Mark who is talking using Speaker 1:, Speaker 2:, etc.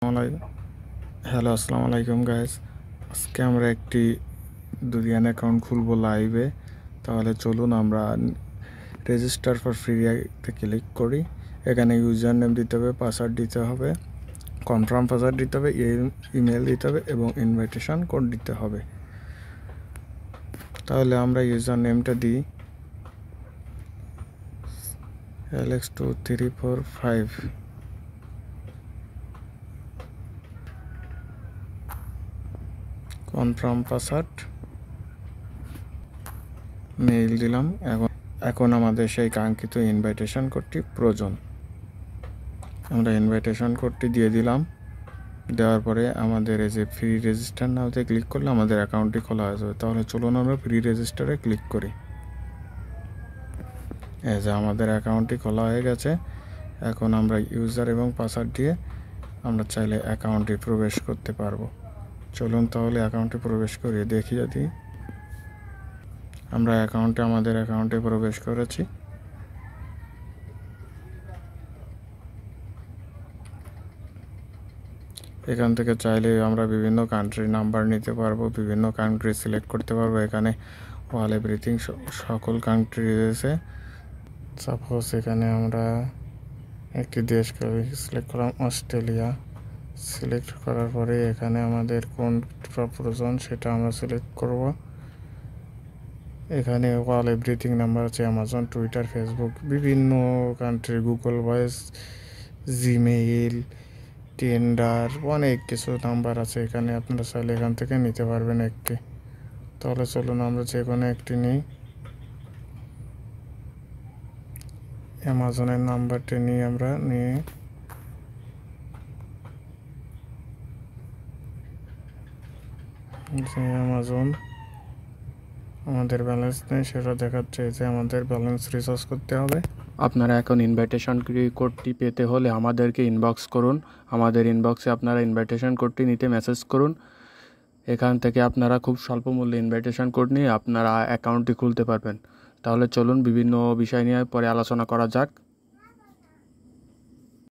Speaker 1: Hello, আসসালামু আলাইকুম guys. আজকে আমরা একটি দুরিয়ান অ্যাকাউন্ট খুলবো লাইভে। তাহলে চলুন আমরা রেজিস্টার ফর ফ্রিতে ক্লিক করি। এখানে ইউজার নেম দিতে হবে, পাসওয়ার্ড দিতে হবে, কনফার্ম পাসওয়ার্ড দিতে হবে, ইমেল দিতে হবে এবং ইনভাইটেশন কোড দিতে হবে। তাহলে আমরা ইউজার নেমটা দিই Alex2345। কনফার্ম পাসওয়ার্ড, মেইল দিলাম। এখন আমাদের সেই কাঙ্ক্ষিত ইনভাইটেশন কোডটি প্রয়োজন। আমরা ইনভাইটেশন কোডটি দিয়ে দিলাম। দেওয়ার পরে আমাদের এই যে ফ্রি রেজিস্টার নাওতে ক্লিক করলে আমাদের অ্যাকাউন্টটি খোলা হয়ে যাবে। তাহলে চলুন আমরা ফ্রি রেজিস্টারে ক্লিক করি। এই যে আমাদের অ্যাকাউন্টটি খোলা হয়ে গেছে। এখন আমরা ইউজার এবং পাসওয়ার্ড দিয়ে আমরা চাইলে অ্যাকাউন্টে প্রবেশ করতে পারবো। চলুন তাহলে অ্যাকাউন্টে প্রবেশ করি, দেখি যদি আমরা আমাদের অ্যাকাউন্টে প্রবেশ করেছি। এখান থেকে চাইলে আমরা বিভিন্ন কান্ট্রির নাম্বার নিতে পারবো, বিভিন্ন কান্ট্রি সিলেক্ট করতে পারবো। এখানে অল এভরিথিং সকল কান্ট্রি রয়েছে। সাপোজ এখানে আমরা একটি দেশকে সিলেক্ট করলাম, অস্ট্রেলিয়া। সিলেক্ট করার পরে এখানে আমাদের কোন প্রয়োজন সেটা আমরা সিলেক্ট করব। এখানে অল এভরিথিং নাম্বার আছে, অ্যামাজন, টুইটার, ফেসবুক, বিভিন্ন কান্ট্রির গুগল ভয়েস, জিমেইল, টেন্ডার, অনেক কিছু নাম্বার আছে এখানে। আপনারা চাইলে এখান থেকে নিতে পারবেন একটি। তাহলে চলুন আমরা যে কোনো একটি নিই। অ্যামাজনের নাম্বারটি নিয়ে আমরা যে অ্যামাজন আমাদের ব্যালেন্স নেই সেটা দেখাচ্ছে যে আমাদের ব্যালেন্স রিচার্জ করতে হবে।
Speaker 2: আপনারা এখন ইনভাইটেশন কোডটি পেতে হলে আমাদেরকে ইনবক্স করুন। আমাদের ইনবক্সে আপনারা ইনভাইটেশন কোডটি নিতে মেসেজ করুন। এখান থেকে আপনারা খুব স্বল্প মূল্যে ইনভাইটেশন কোড নিয়ে আপনারা অ্যাকাউন্টটি খুলতে পারবেন। তাহলে চলুন বিভিন্ন বিষয় নিয়ে পরে আলোচনা করা যাক।